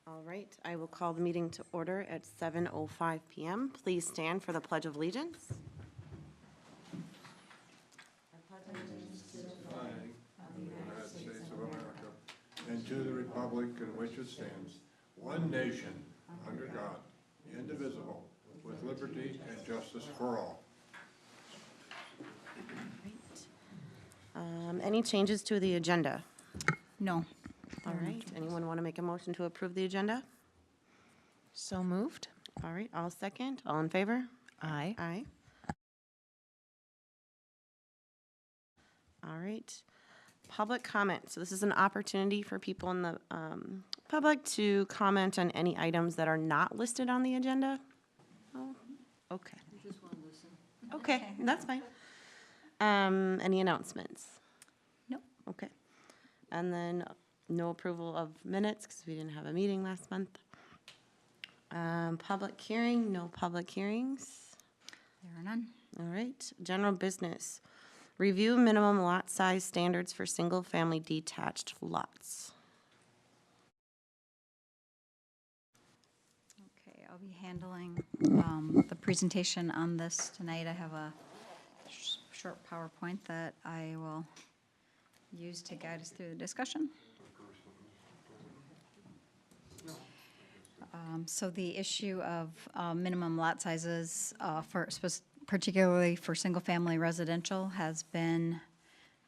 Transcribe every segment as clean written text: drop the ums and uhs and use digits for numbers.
All right, I will call the meeting to order at 7:05 PM. Please stand for the Pledge of Allegiance. Flag of the United States of America and to the republic in which it stands, one nation, under God, indivisible, with liberty and justice for all. Any changes to the agenda? No. All right, anyone want to make a motion to approve the agenda? So moved? All right, I'll second. All in favor? Aye. Aye. All right. Public comment. So this is an opportunity for people in the public to comment on any items that are not listed on the agenda. Oh, okay. Just want to listen. Okay, that's fine. Any announcements? No. Okay. And then no approval of minutes because we didn't have a meeting last month. Public hearing, no public hearings. There are none. All right, general business. Review minimum lot size standards for single-family detached lots. Okay, I'll be handling the presentation on this tonight. I have a short PowerPoint that I will use to guide us through the discussion. So the issue of minimum lot sizes particularly for single-family residential has been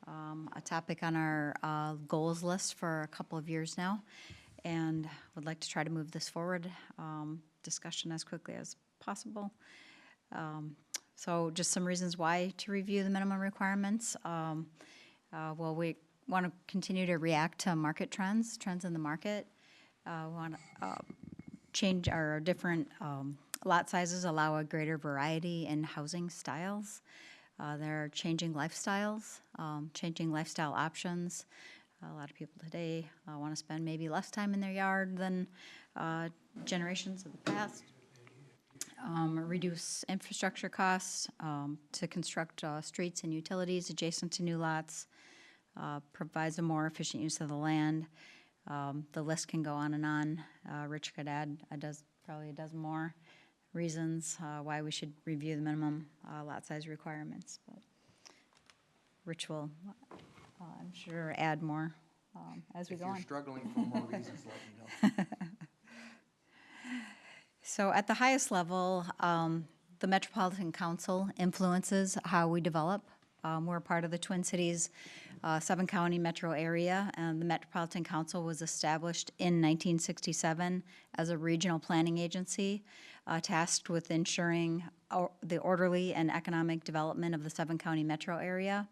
a topic on our goals list for a couple of years now, and would like to try to move this forward, discussion as quickly as possible. So just some reasons why to review the minimum requirements. Well, we want to continue to react to market trends in the market. We want to change our different lot sizes, allow a greater variety in housing styles. There are changing lifestyles, changing lifestyle options. A lot of people today want to spend maybe less time in their yard than generations of the past. Reduce infrastructure costs to construct streets and utilities adjacent to new lots, provides a more efficient use of the land. The list can go on and on. Rich could add probably a dozen more reasons why we should review the minimum lot size requirements. But Rich will, I'm sure, add more as we go on. If you're struggling for more reasons, let me know. So at the highest level, the Metropolitan Council influences how we develop. We're part of the Twin Cities 7-county metro area, and the Metropolitan Council was established in 1967 as a regional planning agency tasked with ensuring the orderly and economic development of the 7-county metro area,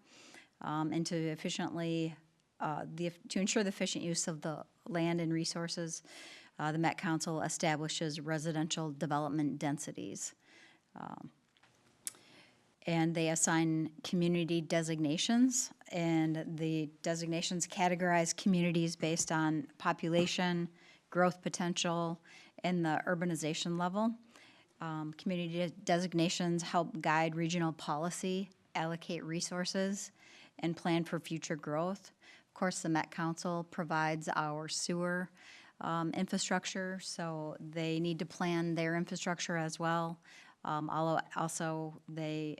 and to efficiently to ensure the efficient use of the land and resources. The Met Council establishes residential development densities. And they assign community designations, and the designations categorize communities based on population, growth potential, and the urbanization level. Community designations help guide regional policy, allocate resources, and plan for future growth. Of course, the Met Council provides our sewer infrastructure, so they need to plan their infrastructure as well. Also, they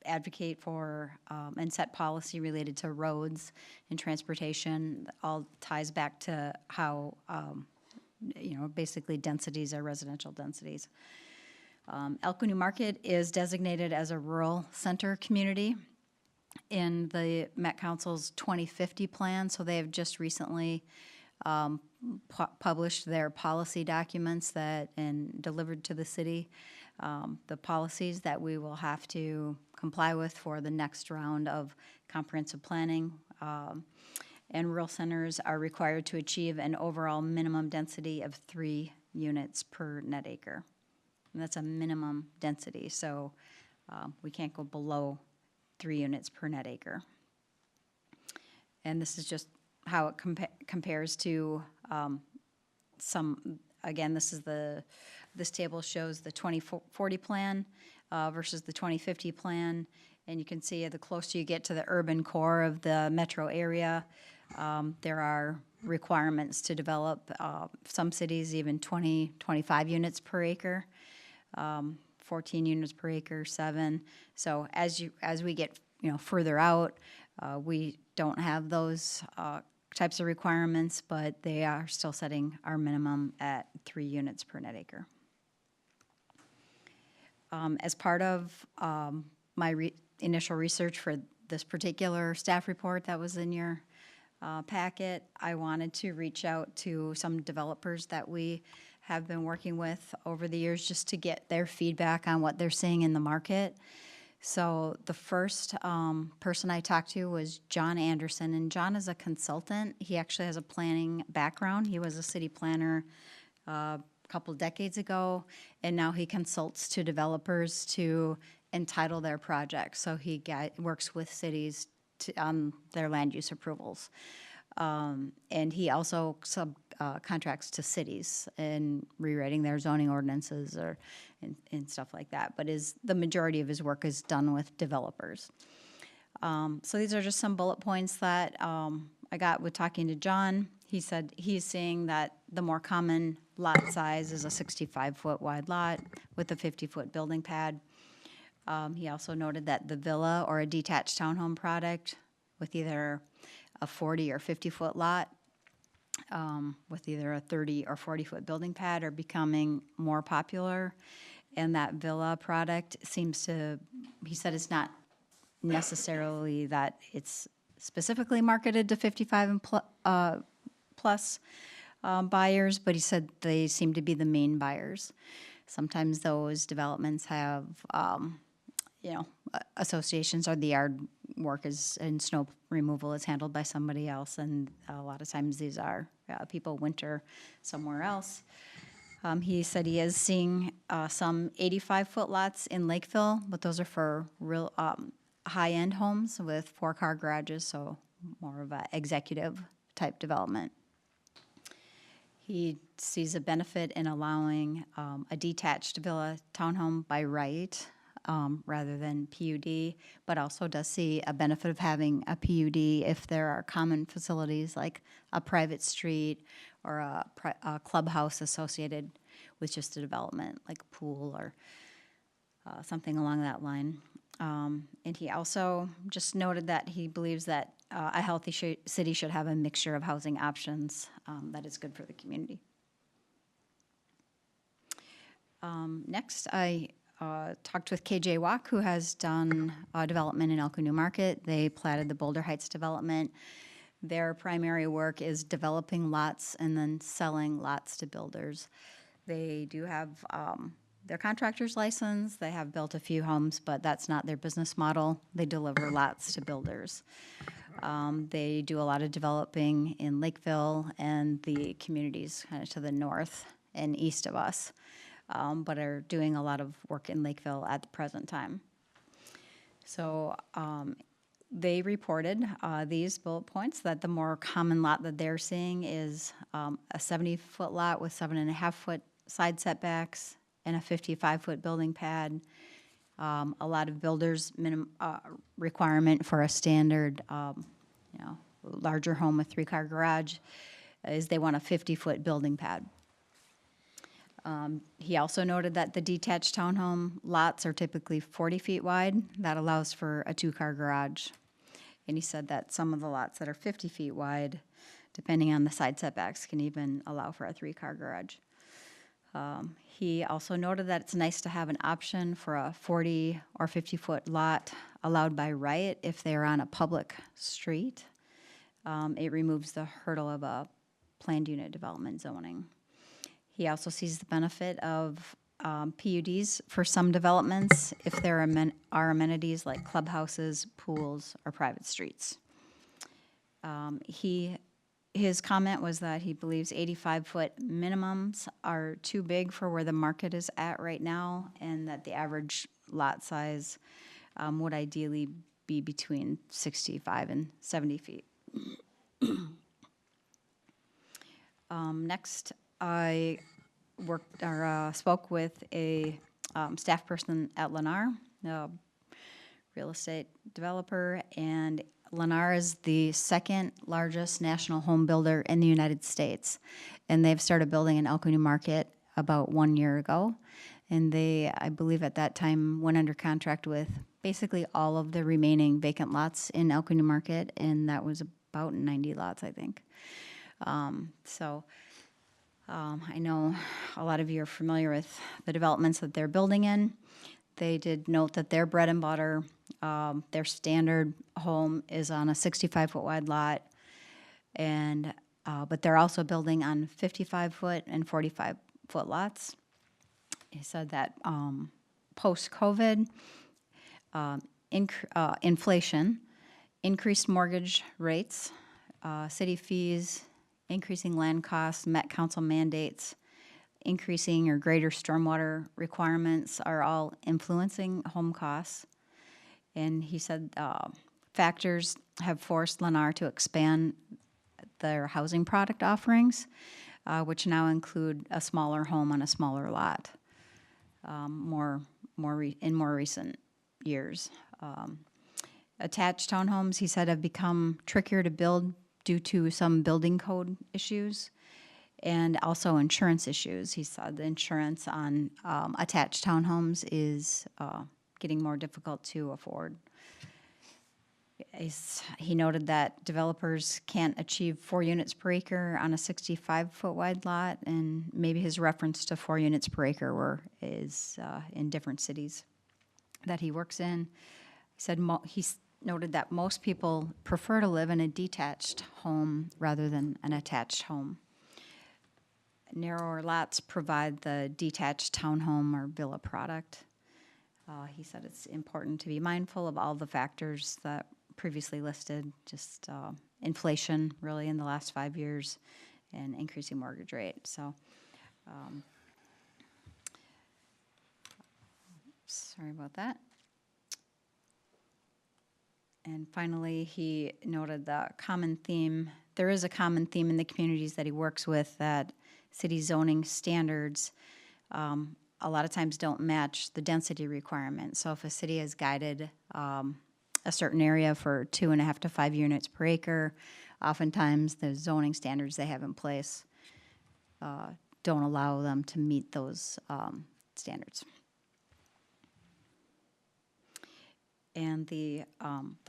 advocate for and set policy related to roads and transportation. All ties back to how, basically densities are residential densities. Elko New Market is designated as a rural center community in the Met Council's 2050 plan, so they have just recently published their policy documents and delivered to the city the policies that we will have to comply with for the next round of comprehensive planning. And rural centers are required to achieve an overall minimum density of 3 units per net acre. And that's a minimum density, so we can't go below 3 units per net acre. And this is just how it compares to this table shows the 2040 plan versus the 2050 plan. And you can see the closer you get to the urban core of the metro area, There are requirements to develop, some cities even 20, 25 units per acre, 14 units per acre, 7. So as we get, further out, we don't have those types of requirements, but they are still setting our minimum at 3 units per net acre. As part of my initial research for this particular staff report that was in your packet, I wanted to reach out to some developers that we have been working with over the years just to get their feedback on what they're seeing in the market. So the first person I talked to was John Anderson, and John is a consultant. He actually has a planning background. He was a city planner a couple decades ago, and now he consults to developers to entitle their projects. So he works with cities on their land use approvals. And he also contracts to cities in rewriting their zoning ordinances and stuff like that. But the majority of his work is done with developers. So these are just some bullet points that I got with talking to John. He said he's seeing that the more common lot size is a 65-foot wide lot with a 50-foot building pad. He also noted that the villa or a detached townhome product with either a 40 or 50-foot lot with either a 30 or 40-foot building pad are becoming more popular. And that villa product seems to, he said it's not necessarily that it's specifically marketed to 55 and plus buyers, but he said they seem to be the main buyers. Sometimes those developments have associations, or the yard work and snow removal is handled by somebody else, and a lot of times these are people winter somewhere else. He said he is seeing some 85-foot lots in Lakeville, but those are for real high-end homes with 4-car garages, so more of an executive type development. He sees a benefit in allowing a detached villa townhome by right rather than PUD, but also does see a benefit of having a PUD if there are common facilities like a private street or a clubhouse associated with just a development, like a pool or something along that line. And he also just noted that he believes that a healthy city should have a mixture of housing options that is good for the community. Next, I talked with KJ Walk, who has done development in Elko New Market. They platted the Boulder Heights development. Their primary work is developing lots and then selling lots to builders. They do have their contractor's license. They have built a few homes, but that's not their business model. They deliver lots to builders. They do a lot of developing in Lakeville and the communities kind of to the north and east of us, but are doing a lot of work in Lakeville at the present time. So they reported these bullet points, that the more common lot that they're seeing is a 70-foot lot with 7.5-foot side setbacks and a 55-foot building pad. A lot of builders' requirement for a standard, larger home with 3-car garage is they want a 50-foot building pad. He also noted that the detached townhome lots are typically 40 feet wide. That allows for a 2-car garage. And he said that some of the lots that are 50 feet wide, depending on the side setbacks, can even allow for a 3-car garage. He also noted that it's nice to have an option for a 40 or 50-foot lot allowed by right if they're on a public street. It removes the hurdle of a planned unit development zoning. He also sees the benefit of PUDs for some developments if there are amenities like clubhouses, pools, or private streets. His comment was that he believes 85-foot minimums are too big for where the market is at right now, and that the average lot size would ideally be between 65 and 70 feet. Next, I spoke with a staff person at Lennar, a real estate developer, and Lennar is the second largest national home builder in the United States, and they've started building in Elko New Market about 1 year ago. And they, I believe at that time, went under contract with basically all of the remaining vacant lots in Elko New Market, and that was about 90 lots, I think. I know a lot of you are familiar with the developments that they're building in. They did note that their bread and butter, their standard home is on a 65-foot wide lot, and but they're also building on 55-foot and 45-foot lots. He said that post-COVID, inflation, increased mortgage rates, city fees, increasing land costs, Met Council mandates, increasing or greater stormwater requirements are all influencing home costs. And he said factors have forced Lennar to expand their housing product offerings, which now include a smaller home on a smaller lot, in more recent years. Attached townhomes, he said, have become trickier to build due to some building code issues and also insurance issues. He said the insurance on attached townhomes is getting more difficult to afford. He noted that developers can't achieve 4 units per acre on a 65-foot wide lot, and maybe his reference to 4 units per acre is in different cities that he works in. He said he noted that most people prefer to live in a detached home rather than an attached home. Narrower lots provide the detached townhome or villa product. He said it's important to be mindful of all the factors that previously listed, just inflation really in the last 5 years and increasing mortgage rate. So, sorry about that. And finally, he noted the common theme. There is a common theme in the communities that he works with that city zoning standards a lot of times don't match the density requirement. So if a city has guided a certain area for 2.5 to 5 units per acre, oftentimes the zoning standards they have in place don't allow them to meet those standards. And the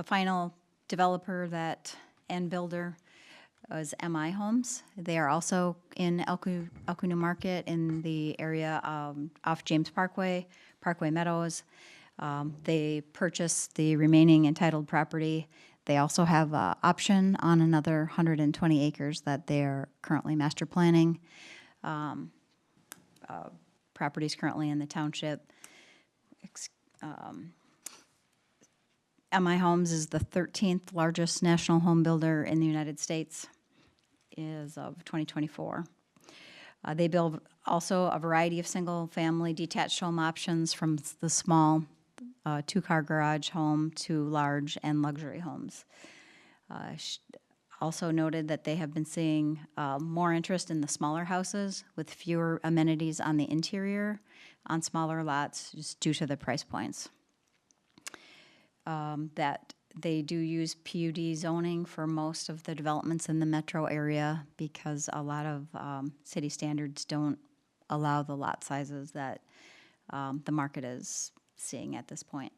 final developer and builder is MI Homes. They are also in Elko New Market in the area off James Parkway Meadows. They purchased the remaining entitled property. They also have an option on another 120 acres that they're currently master planning. Properties currently in the township. MI Homes is the 13th largest national home builder in the United States as of 2024. They build also a variety of single-family detached home options from the small 2-car garage home to large and luxury homes. Also noted that they have been seeing more interest in the smaller houses with fewer amenities on the interior on smaller lots just due to the price points. That they do use PUD zoning for most of the developments in the metro area because a lot of city standards don't allow the lot sizes that the market is seeing at this point.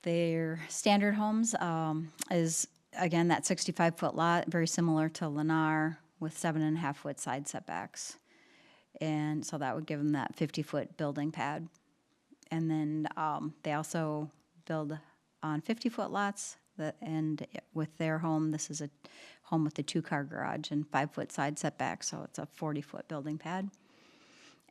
Their standard homes is, again, that 65-foot lot, very similar to Lennar with 7.5-foot side setbacks. And so that would give them that 50-foot building pad. And then they also build on 50-foot lots, and with their home, this is a home with a 2-car garage and 5-foot side setback, so it's a 40-foot building pad.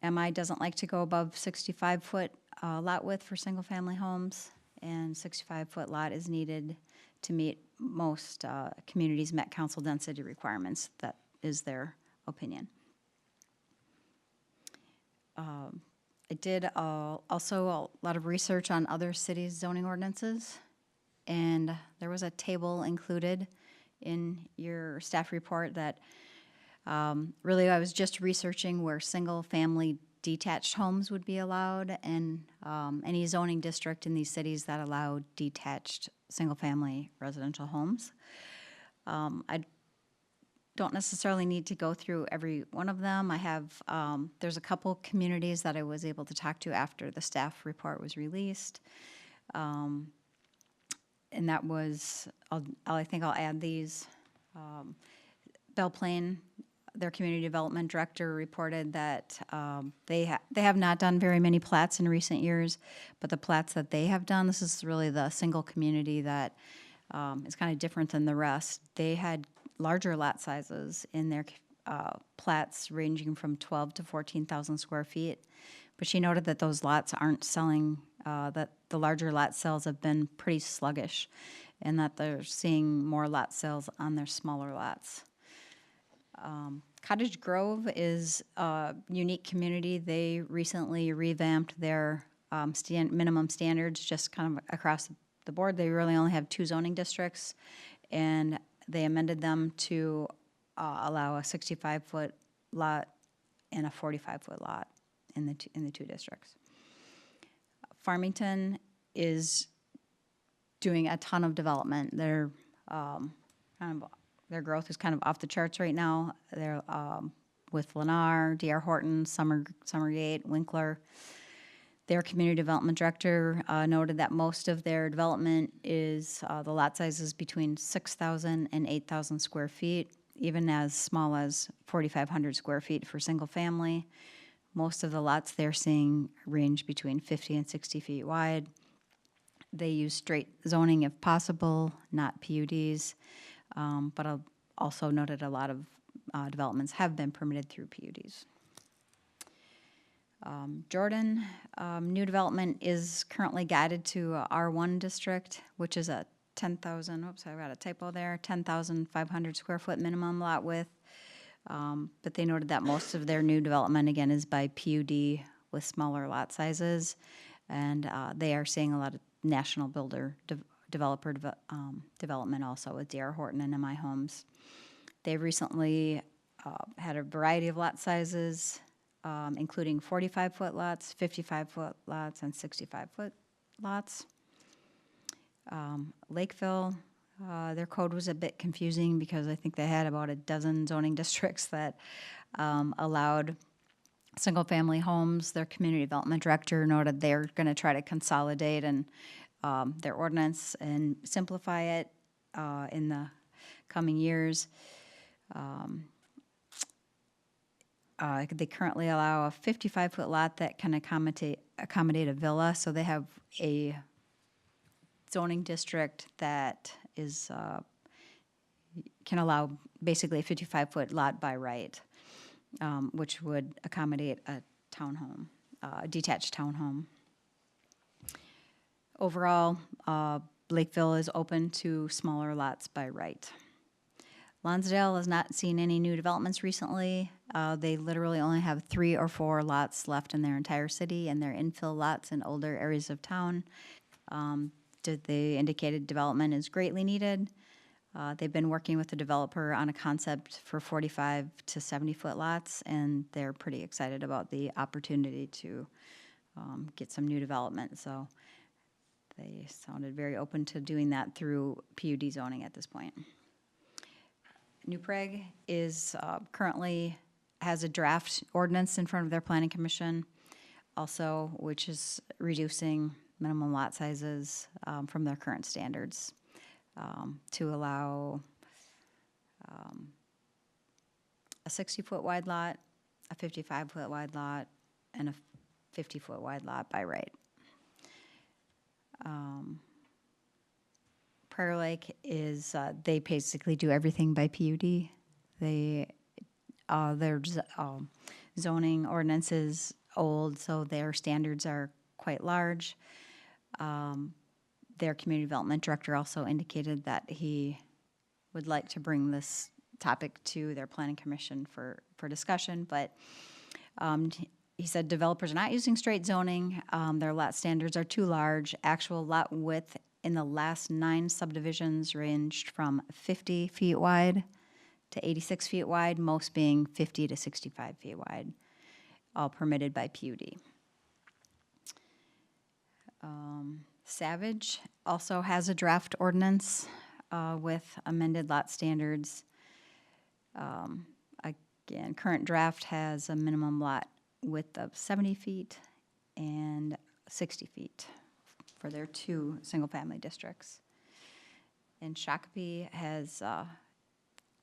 MI doesn't like to go above 65-foot lot width for single-family homes, and 65-foot lot is needed to meet most communities' Met Council density requirements. That is their opinion. I did also a lot of research on other cities' zoning ordinances, and there was a table included in your staff report that really I was just researching where single-family detached homes would be allowed and any zoning district in these cities that allow detached single-family residential homes. I don't necessarily need to go through every one of them. I have, there's a couple communities that I was able to talk to after the staff report was released. And that was, I think I'll add these. Belle Plaine, their community development director, reported that they have not done very many plats in recent years, but the plats that they have done, this is really the single community that is kind of different than the rest. They had larger lot sizes in their plats ranging from 12 to 14,000 square feet. But she noted that those lots aren't selling, that the larger lot sales have been pretty sluggish, and that they're seeing more lot sales on their smaller lots. Cottage Grove is a unique community. They recently revamped their minimum standards just kind of across the board. They really only have 2 zoning districts, and they amended them to allow a 65-foot lot and a 45-foot lot in the two districts. Farmington is doing a ton of development. They're their growth is kind of off the charts right now. They're with Lennar, D.R. Horton, Summergate, Winkler. Their community development director noted that most of their development is the lot sizes between 6,000 and 8,000 square feet, even as small as 4,500 square feet for single family. Most of the lots they're seeing range between 50 and 60 feet wide. They use straight zoning if possible, not PUDs, but I've also noted a lot of developments have been permitted through PUDs. Jordan, new development is currently guided to a R1 district, which is a 10,000, oops, I got a typo there, 10,500 square foot minimum lot width. But they noted that most of their new development, again, is by PUD with smaller lot sizes. And they are seeing a lot of national builder developer development also with D.R. Horton and MI Homes. They've recently had a variety of lot sizes, including 45-foot lots, 55-foot lots, and 65-foot lots. Lakeville, their code was a bit confusing because I think they had about a dozen zoning districts that allowed single-family homes. Their community development director noted they're going to try to consolidate and their ordinance and simplify it in the coming years. They currently allow a 55-foot lot that can accommodate a villa, so they have a zoning district that is can allow basically a 55-foot lot by right, which would accommodate a townhome, a detached townhome. Overall, Lakeville is open to smaller lots by right. Lonsdale has not seen any new developments recently. They literally only have 3 or 4 lots left in their entire city, and they're infill lots in older areas of town. They indicated development is greatly needed. They've been working with the developer on a concept for 45 to 70-foot lots, and they're pretty excited about the opportunity to get some new development. So they sounded very open to doing that through PUD zoning at this point. New Prague is currently has a draft ordinance in front of their planning commission also, which is reducing minimum lot sizes from their current standards to allow a 60-foot wide lot, a 55-foot wide lot, and a 50-foot wide lot by right. Prior Lake is, they basically do everything by PUD. Their zoning ordinance is old, so their standards are quite large. Their community development director also indicated that he would like to bring this topic to their planning commission for discussion, but he said developers are not using straight zoning. Their lot standards are too large. Actual lot width in the last 9 subdivisions ranged from 50 feet wide to 86 feet wide, most being 50 to 65 feet wide, all permitted by PUD. Savage also has a draft ordinance with amended lot standards. Again, current draft has a minimum lot width of 70 feet and 60 feet for their 2 single-family districts. And Shakopee has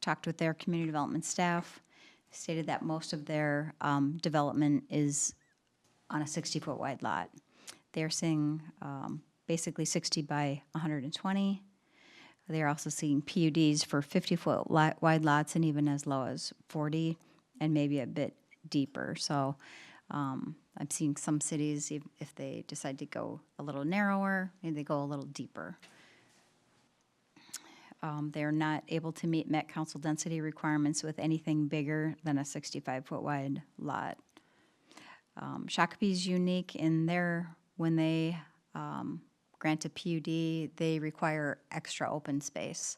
talked with their community development staff, stated that most of their development is on a 60-foot wide lot. They're seeing basically 60 by 120. They're also seeing PUDs for 50-foot wide lots and even as low as 40 and maybe a bit deeper. So I'm seeing some cities, if they decide to go a little narrower, maybe they go a little deeper. They're not able to meet Met Council density requirements with anything bigger than a 65-foot wide lot. Shakopee's unique in when they grant a PUD, they require extra open space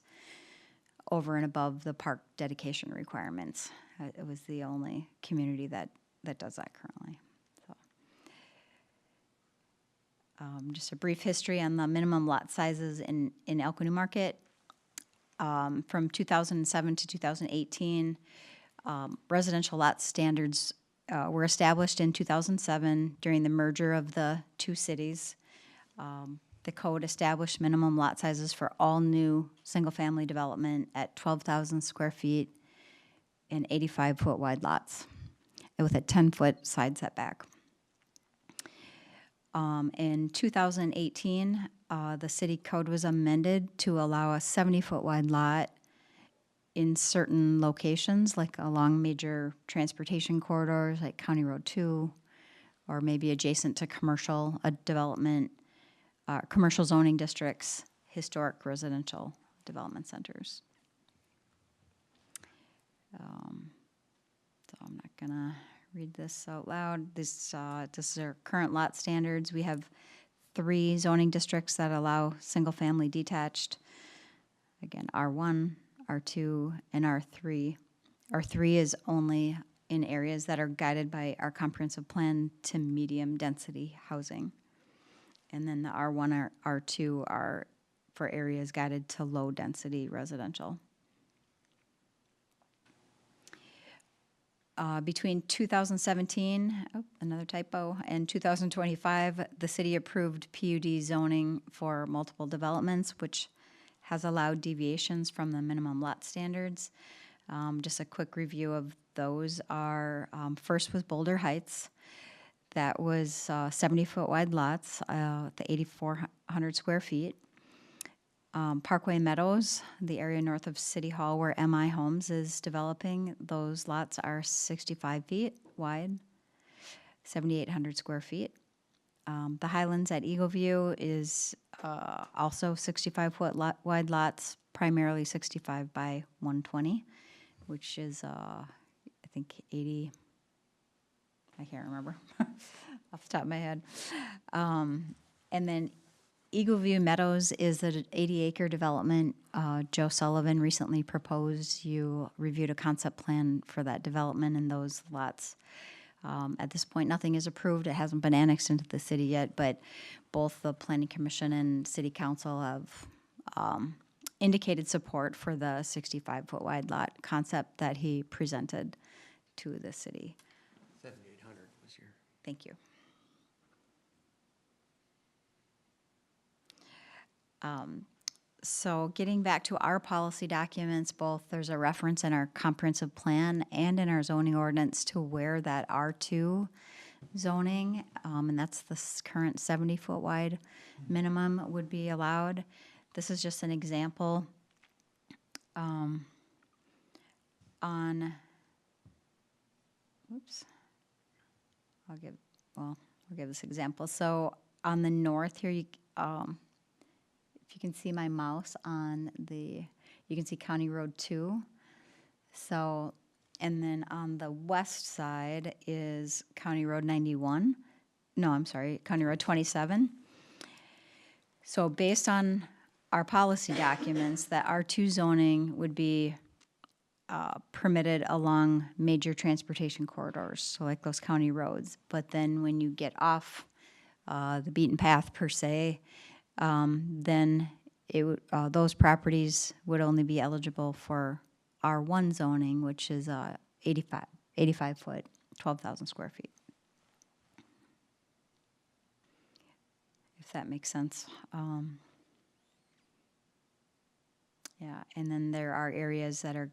over and above the park dedication requirements. It was the only community that does that currently. So, just a brief history on the minimum lot sizes in Elko New Market. From 2007 to 2018, residential lot standards were established in 2007 during the merger of the 2 cities. The code established minimum lot sizes for all new single-family development at 12,000 square feet and 85-foot wide lots, and with a 10-foot side setback. In 2018, the city code was amended to allow a 70-foot wide lot in certain locations, like along major transportation corridors, like County Road 2, or maybe adjacent to commercial development, commercial zoning districts, historic residential development centers. So I'm not gonna read this out loud. This is our current lot standards. We have 3 zoning districts that allow single-family detached. Again, R1, R2, and R3. R3 is only in areas that are guided by our comprehensive plan to medium-density housing. And then the R1 or R2 are for areas guided to low-density residential. Between 2017, another typo, and 2025, the city approved PUD zoning for multiple developments, which has allowed deviations from the minimum lot standards. Just a quick review of those are, first was Boulder Heights. That was 70-foot wide lots, the 8,400 square feet. Parkway Meadows, the area north of City Hall where MI Homes is developing, those lots are 65 feet wide, 7,800 square feet. The Highlands at Eagle View is also 65-foot wide lots, primarily 65 by 120, which is, I think, 80, I can't remember off the top of my head. And then Eagle View Meadows is an 80-acre development. Joe Sullivan recently proposed, you reviewed a concept plan for that development and those lots. At this point, nothing is approved. It hasn't been annexed into the city yet, but both the Planning Commission and City Council have indicated support for the 65-foot wide lot concept that he presented to the city. 7,800 was your. Thank you. So getting back to our policy documents, both there's a reference in our comprehensive plan and in our zoning ordinance to where that R2 zoning, and that's the current 70-foot wide minimum would be allowed. This is just an example I'll give this example. So on the north here, if you can see my mouse on you can see County Road 2. So, and then on the west side is County Road 91. No, I'm sorry, County Road 27. So based on our policy documents, that R2 zoning would be permitted along major transportation corridors, so like those county roads. But then when you get off the beaten path per se, then those properties would only be eligible for R1 zoning, which is 85 foot, 12,000 square feet. If that makes sense. Yeah, and then there are areas that are,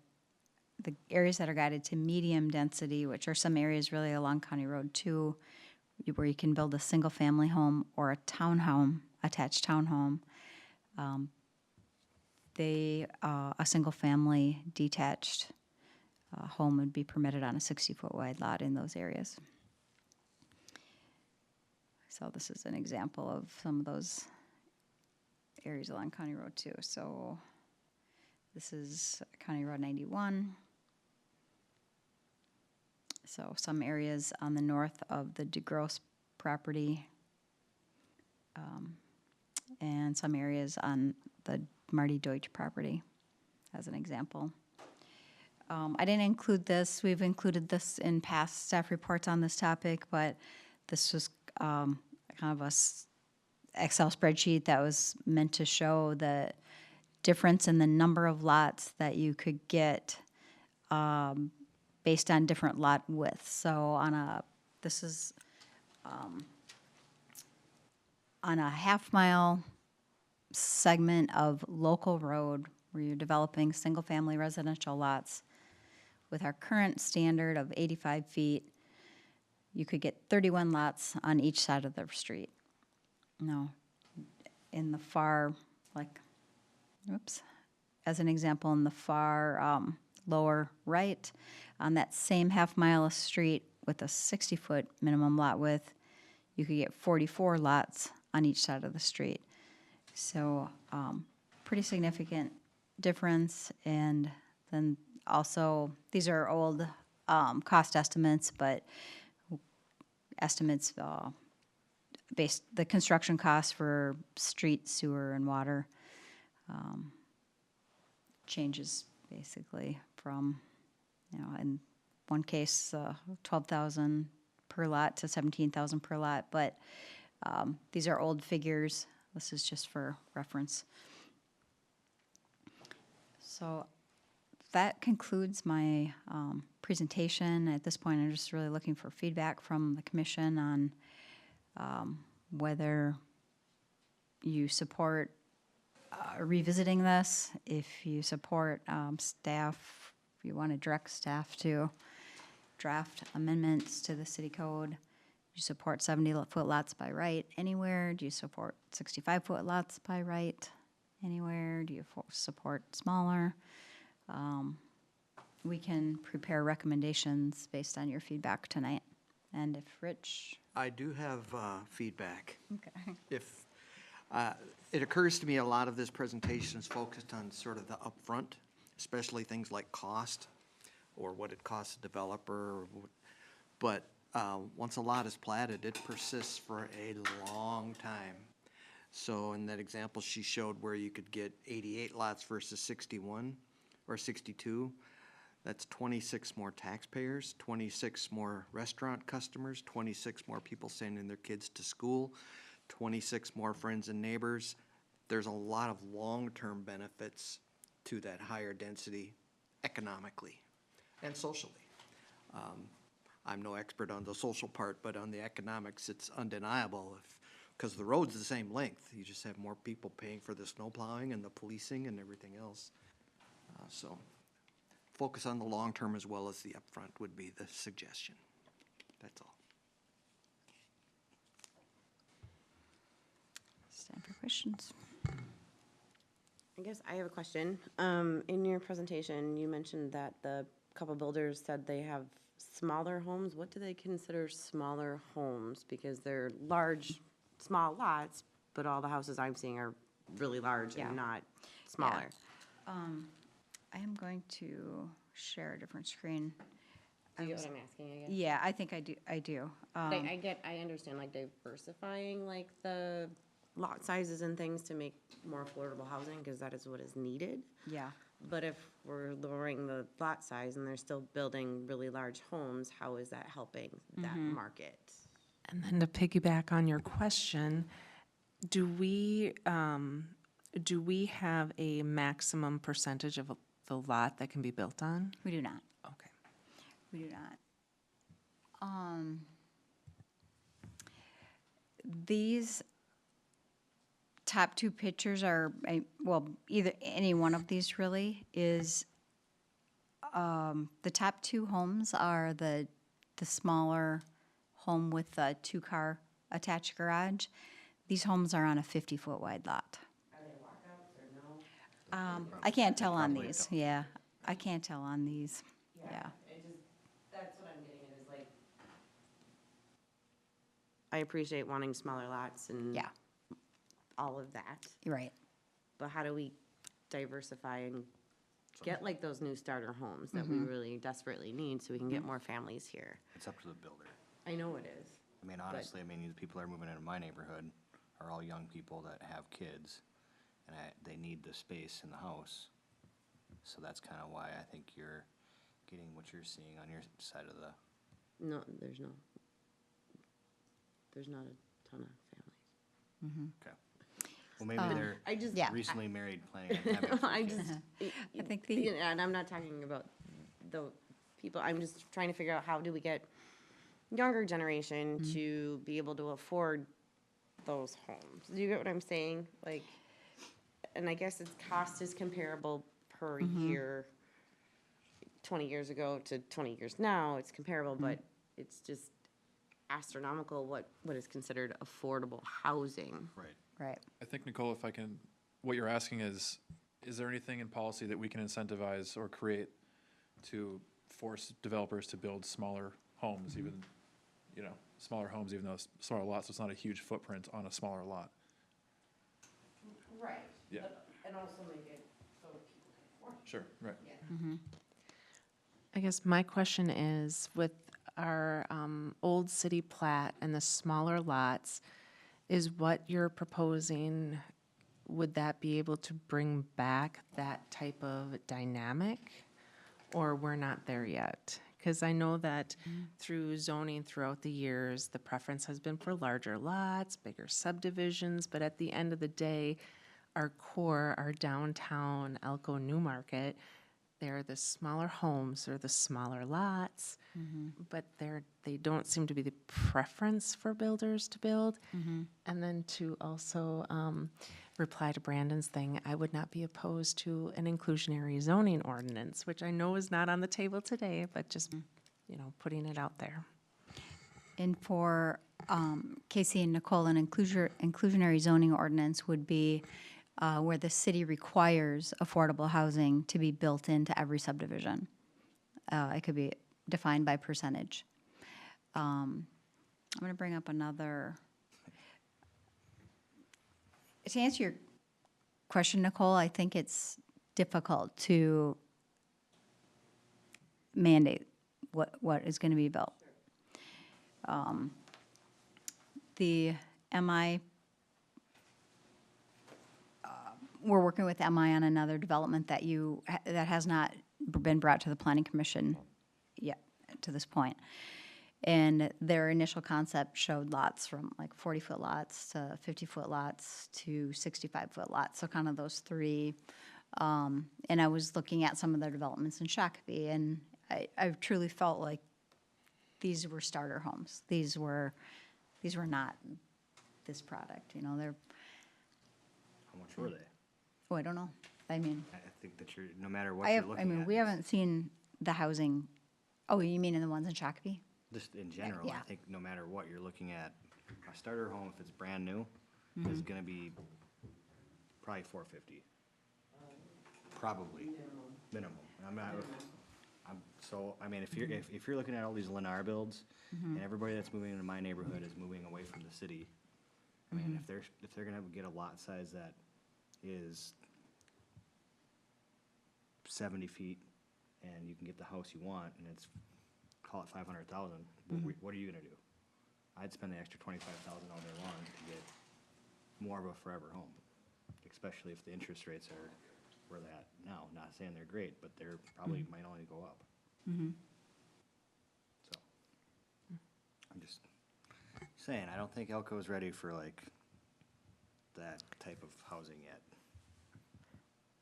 the areas that are guided to medium density, which are some areas really along County Road 2, where you can build a single-family home or a townhome, attached townhome. A single-family detached home would be permitted on a 60-foot wide lot in those areas. So this is an example of some of those areas along County Road 2. So this is County Road 91. So some areas on the north of the DeGrosse property, and some areas on the Marty Deutsch property, as an example. I didn't include this. We've included this in past staff reports on this topic, but this was kind of a Excel spreadsheet that was meant to show the difference in the number of lots that you could get based on different lot widths. So this is on a half-mile segment of local road where you're developing single-family residential lots. With our current standard of 85 feet, you could get 31 lots on each side of the street. Now, in the far, as an example, in the far lower right, on that same half-mile of street with a 60-foot minimum lot width, you could get 44 lots on each side of the street. So pretty significant difference. And then also, these are old cost estimates, but estimates based the construction costs for street, sewer, and water changes basically from, in one case, 12,000 per lot to 17,000 per lot. But these are old figures. This is just for reference. So that concludes my presentation. At this point, I'm just really looking for feedback from the commission on whether you support revisiting this, if you support staff, if you want to direct staff to draft amendments to the city code. Do you support 70-foot lots by right anywhere? Do you support 65-foot lots by right anywhere? Do you support smaller? We can prepare recommendations based on your feedback tonight. And if Rich? I do have feedback. Okay. If it occurs to me a lot of this presentation is focused on sort of the upfront, especially things like cost or what it costs a developer. But once a lot is platted, it persists for a long time. So in that example she showed where you could get 88 lots versus 61 or 62, that's 26 more taxpayers, 26 more restaurant customers, 26 more people sending their kids to school, 26 more friends and neighbors. There's a lot of long-term benefits to that higher density economically and socially. I'm no expert on the social part, but on the economics, it's undeniable because the road's the same length. You just have more people paying for the snow plowing and the policing and everything else. So focus on the long term as well as the upfront would be the suggestion. That's all. It's time for questions. I guess I have a question. In your presentation, you mentioned that the couple builders said they have smaller homes. What do they consider smaller homes? Because they're large, small lots, but all the houses I'm seeing are really large Yeah. and not smaller. I am going to share a different screen. Do you get what I'm asking, I guess? Yeah, I think I do. I understand like diversifying like the lot sizes and things to make more affordable housing, because that is what is needed. Yeah. But if we're lowering the lot size and they're still building really large homes, how is that helping that market? And then to piggyback on your question, Do we have a maximum percentage of the lot that can be built on? We do not. Okay. We do not. These top two pictures are, well, either, any one of these really is, the top two homes are the smaller home with the two-car attached garage. These homes are on a 50-foot wide lot. Are they walkouts or no? I can't tell on Probably these, don't. yeah. I can't tell on these, yeah. It just, that's what I'm getting at, is like, I appreciate wanting smaller lots and Yeah, all of that, you're right. but how do we diversify and get like those new starter homes that we really desperately need so we can get more families here? It's up to the builder. I know it is. I mean, honestly, I mean, the people that are moving into my neighborhood are all young people that have kids, and they need the space in the house. So that's kind of why I think you're getting what you're seeing on your side of the, No, there's not a ton of families. okay. Well, maybe they're I just, Yeah. recently married, planning on having I kids. just, I think the, yeah, and I'm not talking about the people, I'm just trying to figure out how do we get younger generation to be able to afford those homes. Do you get what I'm saying? Like, and I guess its cost is comparable per year. 20 years ago to 20 years now, it's comparable, but it's just astronomical what is considered affordable housing. Right. right. I think, Nicole, if I can, what you're asking is there anything in policy that we can incentivize or create to force developers to build smaller homes, even, smaller homes, even though it's smaller lots, so it's not a huge footprint on a smaller lot? Right. Yeah. And also make it so people can afford Sure, right. I guess my question is, with our old city plat and the smaller lots, is what you're proposing, would that be able to bring back that type of dynamic? Or we're not there yet? Because I know that through zoning throughout the years, the preference has been for larger lots, bigger subdivisions, but at the end of the day, our core, our downtown Elko New Market, they're the smaller homes or the smaller lots, but they don't seem to be the preference for builders to build. And then to also reply to Brandon's thing, I would not be opposed to an inclusionary zoning ordinance, which I know is not on the table today, but just, putting it out there. And for Casey and Nicole, an inclusionary zoning ordinance would be where the city requires affordable housing to be built into every subdivision. It could be defined by percentage. I'm going to bring up another. To answer your question, Nicole, I think it's difficult to mandate what is going to be built. The MI, we're working with MI on another development that that has not been brought to the planning commission yet, to this point. And their initial concept showed lots from like 40-foot lots to 50-foot lots to 65-foot lots, so kind of those three. And I was looking at some of their developments in Shakopee, and I truly felt like these were starter homes. These were not this product, they're, How much were they? oh, I don't know. I mean, I think that no matter what you're looking at. we haven't seen the housing, oh, you mean in the ones in Shakopee? Just in general, Yeah. I think no matter what you're looking at, a starter home, if it's brand new, is gonna be probably $450. Probably, minimum. I mean, if you're looking at all these Lennar builds, and everybody that's moving into my neighborhood is moving away from the city, I mean, if they're gonna get a lot size that is 70 feet, and you can get the house you want, and it's, call it 500,000, what are you gonna do? I'd spend the extra 25,000 all day long to get more of a forever home, especially if the interest rates are where they're at now. Not saying they're great, but they're probably might only go up. So, I'm just saying, I don't think Elko is ready for like that type of housing yet.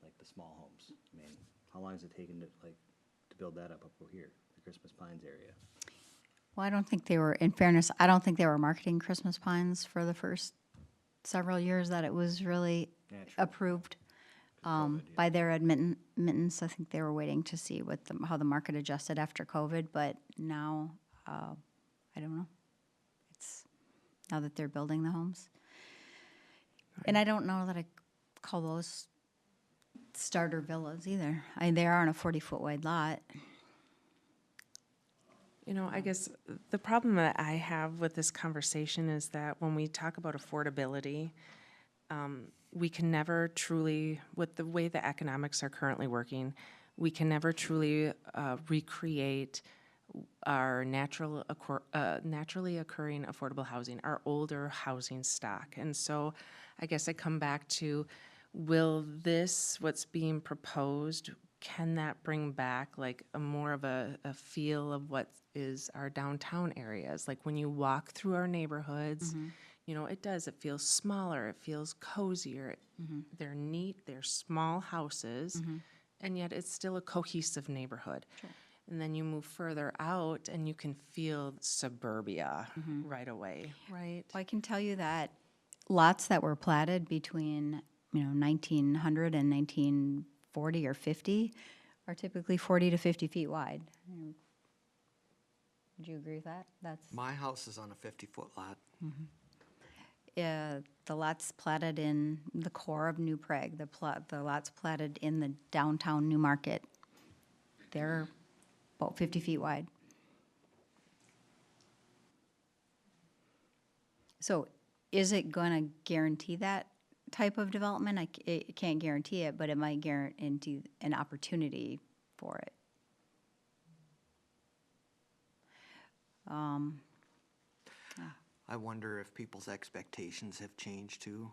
Like the small homes. I mean, how long has it taken to, like, to build that up over here, the Christmas Pines area? Well, I don't think they were, in fairness, I don't think they were marketing Christmas Pines for the first several years that it was really Yeah, true. approved COVID, yeah. by their admittance. I think they were waiting to see how the market adjusted after COVID, but now, I don't know. It's now that they're building the homes. And I don't know that I call those starter villas either. They are on a 40-foot wide lot. You know, I guess the problem that I have with this conversation is that when we talk about affordability, we can never truly, with the way the economics are currently working, we can never truly recreate our naturally occurring affordable housing, our older housing stock. And so I guess I come back to, will this, what's being proposed, can that bring back like a more of a feel of what is our downtown areas? Like when you walk through our neighborhoods, you know, it feels smaller, it feels cozier. They're neat, they're small houses, and yet it's still a cohesive neighborhood. And then you move further out and you can feel suburbia right away, right? Well, I can tell you that lots that were platted between, 1900 and 1940 or 50 are typically 40 to 50 feet wide. Would you agree with that? That's My house is on a 50-foot lot. the lots platted in the core of New Prague, the lots platted in the downtown New Market. They're about 50 feet wide. So is it going to guarantee that type of development? It can't guarantee it, but it might guarantee an opportunity for it. I wonder if people's expectations have changed too.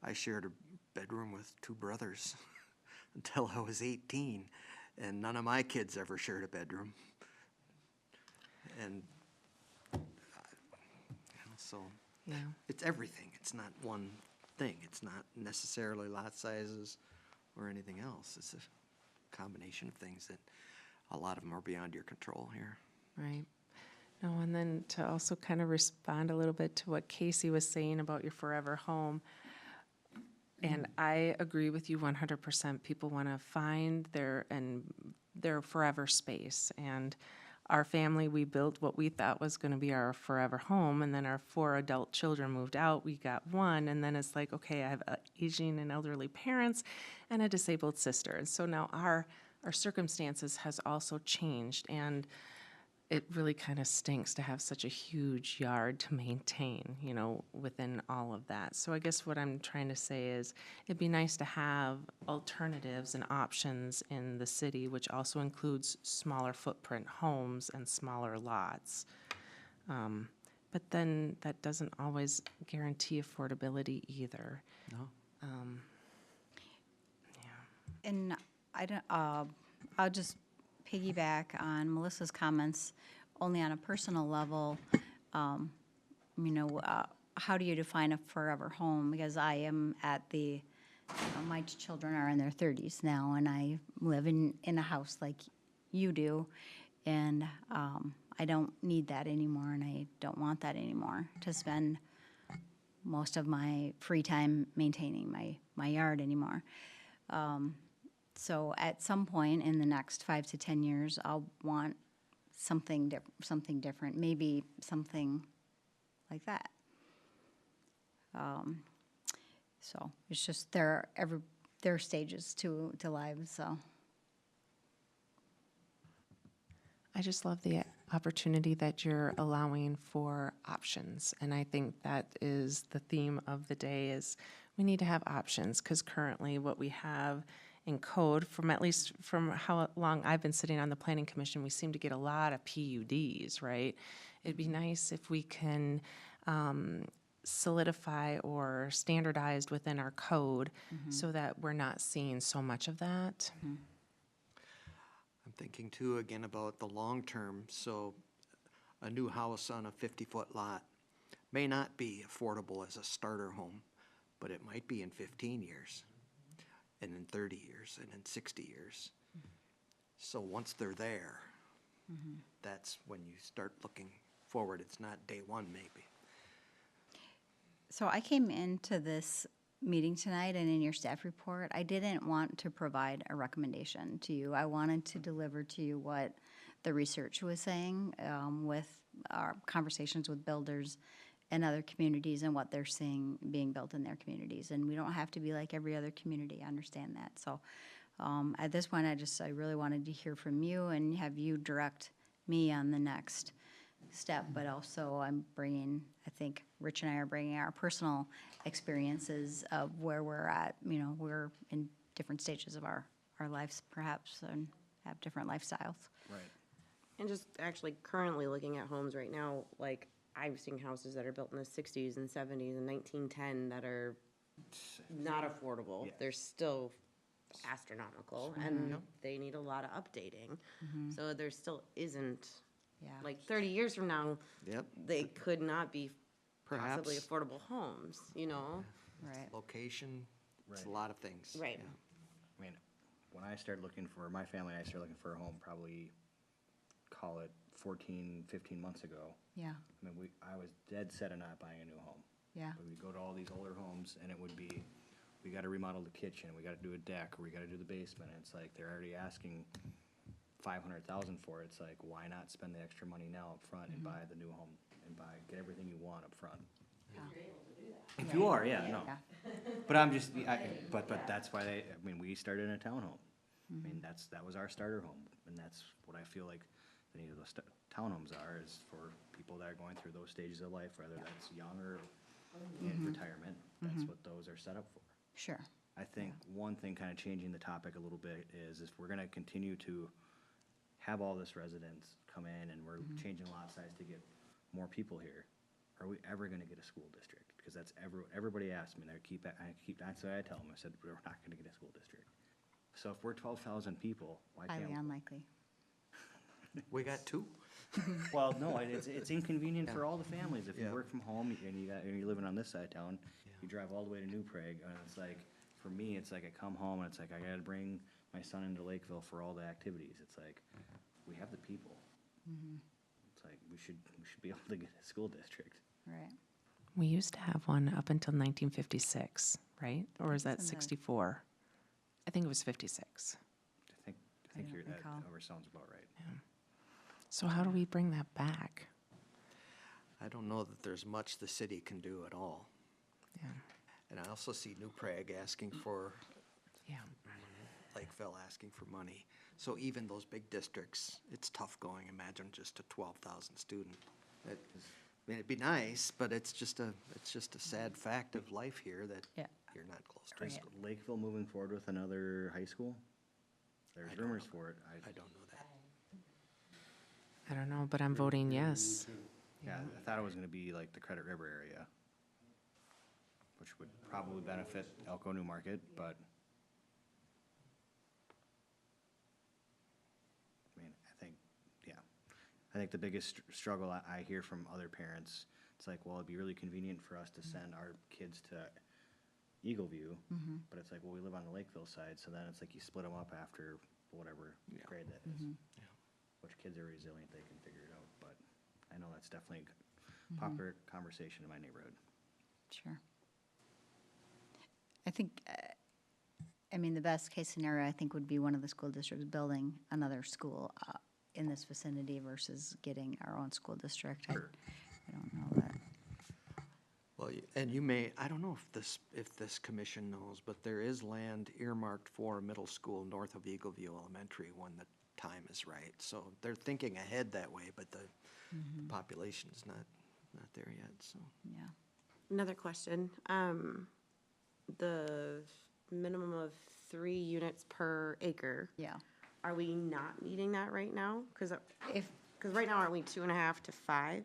I shared a bedroom with two brothers until I was 18, and none of my kids ever shared a bedroom. And so Yeah. it's everything. It's not one thing. It's not necessarily lot sizes or anything else. It's a combination of things that a lot of them are beyond your control here. Right. No, and then to also kind of respond a little bit to what Casey was saying about your forever home. And I agree with you 100%. People want to find their forever space. And our family, we built what we thought was going to be our forever home. And then our 4 adult children moved out. We got one. And then it's like, okay, I have aging and elderly parents and a disabled sister. And so now our circumstances has also changed. And it really kind of stinks to have such a huge yard to maintain, within all of that. So I guess what I'm trying to say is it'd be nice to have alternatives and options in the city, which also includes smaller footprint homes and smaller lots. But then that doesn't always guarantee affordability either. No? And I don't, I'll just piggyback on Melissa's comments only on a personal level. How do you define a forever home? Because I am at my children are in their 30s now, and I live in a house like you do, and I don't need that anymore, and I don't want that anymore to spend most of my free time maintaining my yard anymore. So at some point in the next 5 to 10 years, I'll want something different, maybe something like that. So it's just there are stages to life. So I just love the opportunity that you're allowing for options. And I think that is the theme of the day is we need to have options because currently what we have in code, at least from how long I've been sitting on the Planning Commission, we seem to get a lot of PUDs, right? It'd be nice if we can solidify or standardized within our code so that we're not seeing so much of that. I'm thinking too, again, about the long term. So a new house on a 50-foot lot may not be affordable as a starter home, but it might be in 15 years, and in 30 years, and in 60 years. So once they're there, that's when you start looking forward. It's not day one, maybe. So I came into this meeting tonight, and in your staff report, I didn't want to provide a recommendation to you. I wanted to deliver to you what the research was saying, with our conversations with builders and other communities and what they're seeing being built in their communities. And we don't have to be like every other community, I understand that. So at this point, I really wanted to hear from you and have you direct me on the next step, but also I think Rich and I are bringing our personal experiences of where we're at. You know, we're in different stages of our lives perhaps and have different lifestyles. Right. And just actually currently looking at homes right now, like I've seen houses that are built in the 60s and 70s and 1910 that are not affordable. Yes. They're still astronomical and they need a lot of updating. So there still isn't, Yeah. like 30 years from now, Yep. they could not be possibly Perhaps. affordable homes, you know? Right. Location, it's a Right. lot of things. Right. Yeah. I mean, when I started looking for, my family and I started looking for a home, probably, call it 14, 15 months ago. Yeah. I mean, I was dead set on not buying a new home. Yeah. But we'd go to all these older homes, and it would be, we gotta remodel the kitchen, we gotta do a deck, or we gotta do the basement, and it's like, they're already asking 500,000 for it. It's like, why not spend the extra money now up front and buy the new home, and get everything you want up front? If you are, yeah, no. Yeah. But I'm just, but that's why we started in a townhome. I mean, that was our starter home, and that's what I feel like the need of those townhomes is for people that are going through those stages of life, whether that's young or in retirement. That's what those are set up for. Sure. I think one thing kind of changing the topic a little bit is if we're gonna continue to have all this residents come in and we're changing lot size to get more people here, are we ever gonna get a school district? Because that's everybody asks me, that's what I tell them, I said, we're not gonna get a school district. So if we're 12,000 people, why Highly can't? unlikely. We got two. Well, no, it's inconvenient for all the families. If you Yeah. work from home and you're living on this side of town, you drive all the way to New Prague, and it's like, for me, it's like I come home and it's like I gotta bring my son into Lakeville for all the activities. It's like, we have the people. It's like, we should be able to get a school district. Right. We used to have one up until 1956, right? Or is that It's in the- 64? I think it was 56. I think I don't that recall. number sounds about right. So how do we bring that back? I don't know that there's much the city can do at all. Yeah. And I also see New Prague asking for, Yeah. Lakeville asking for money. So even those big districts, it's tough going. Imagine just a 12,000 student. I mean, it'd be nice, but it's just a sad fact of life here that Yeah. you're not close to. Is Lakeville moving forward with another high school? There's don't rumors know. for it. I don't know that. I don't know, but I'm voting yes. Yeah, I thought it was gonna be like the Credit River area, which would probably benefit Elko New Market, but I mean, I think the biggest struggle I hear from other parents, it's like, well, it'd be really convenient for us to send our kids to Eagle View, but it's like, well, we live on the Lakeville side, so then it's like you split them up after whatever grade that is. Which kids are resilient, they can figure it out, but I know that's definitely a popular conversation in my neighborhood. Sure. I think, the best case scenario, I think, would be one of the school districts building another school in this vicinity versus getting our own school district. I don't know that. Well, and you may, I don't know if this commission knows, but there is land earmarked for a middle school north of Eagleview Elementary when the time is right. So they're thinking ahead that way, but the population's not there yet, so. Yeah. Another question, the minimum of 3 units per acre, Yeah. are we not meeting that right now? Because If, right now, aren't we 2.5 to 5?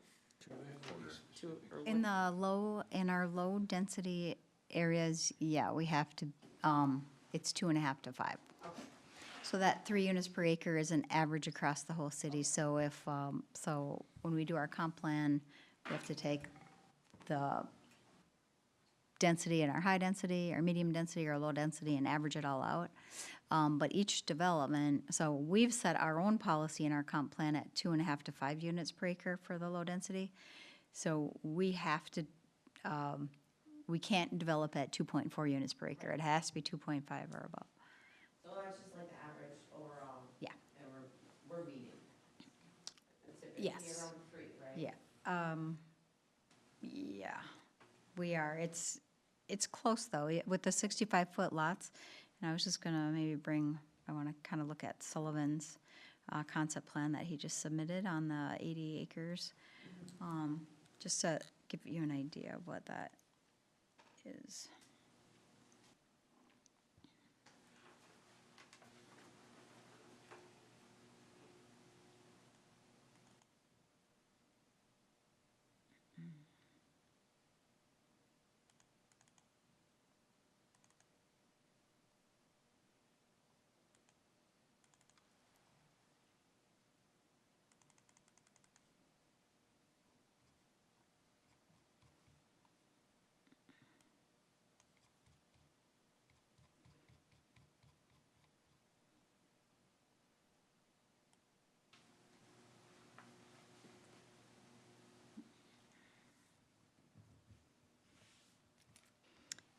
in our low-density areas, yeah, we have to, it's 2.5 to 5. So that 3 units per acre is an average across the whole city. So if, when we do our comp plan, we have to take the density and our high density, our medium density, or low density, and average it all out. But each development, so we've set our own policy in our comp plan at 2.5 to 5 units per acre for the low density. So we have to, we can't develop at 2.4 units per acre. It has to be 2.5 or above. So that's just like the average overall? Yeah. And we're meeting? It's typically Yes. around 3, right? Yeah. Yeah, we are. It's close though, with the 65-foot lots. And I was just gonna maybe I wanna kind of look at Sullivan's concept plan that he just submitted on the 80 acres. Just to give you an idea of what that is.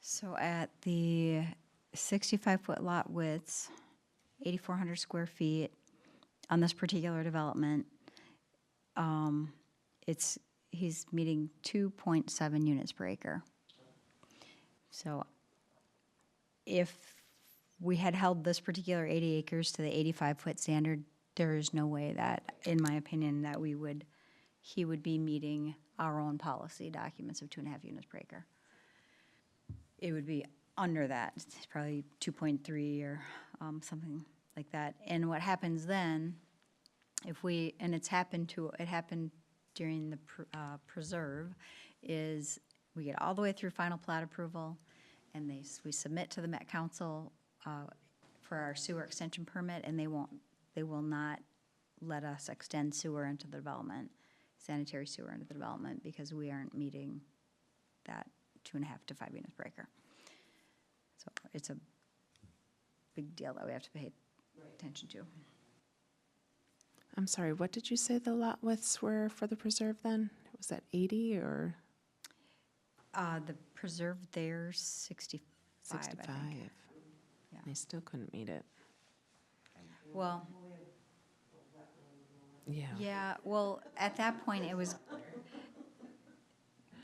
So at the 65-foot lot widths, 8,400 square feet on this particular development, he's meeting 2.7 units per acre. So if we had held this particular 80 acres to the 85-foot standard, there is no way that, in my opinion, that he would be meeting our own policy documents of 2.5 units per acre. It would be under that, it's probably 2.3 or something like that. And what happens then, it happened during the preserve, is we get all the way through final plat approval, and we submit to the Met Council for our sewer extension permit, and they will not let us extend sewer into the development, sanitary sewer into the development, because we aren't meeting that 2.5 to 5 units per acre. So it's a big deal that we have to pay attention to. I'm sorry, what did you say the lot widths were for the preserve then? Was that 80 or The preserve there's 65, 65? I think. Yeah. They still couldn't meet it. Well, Yeah. yeah, well, at that point,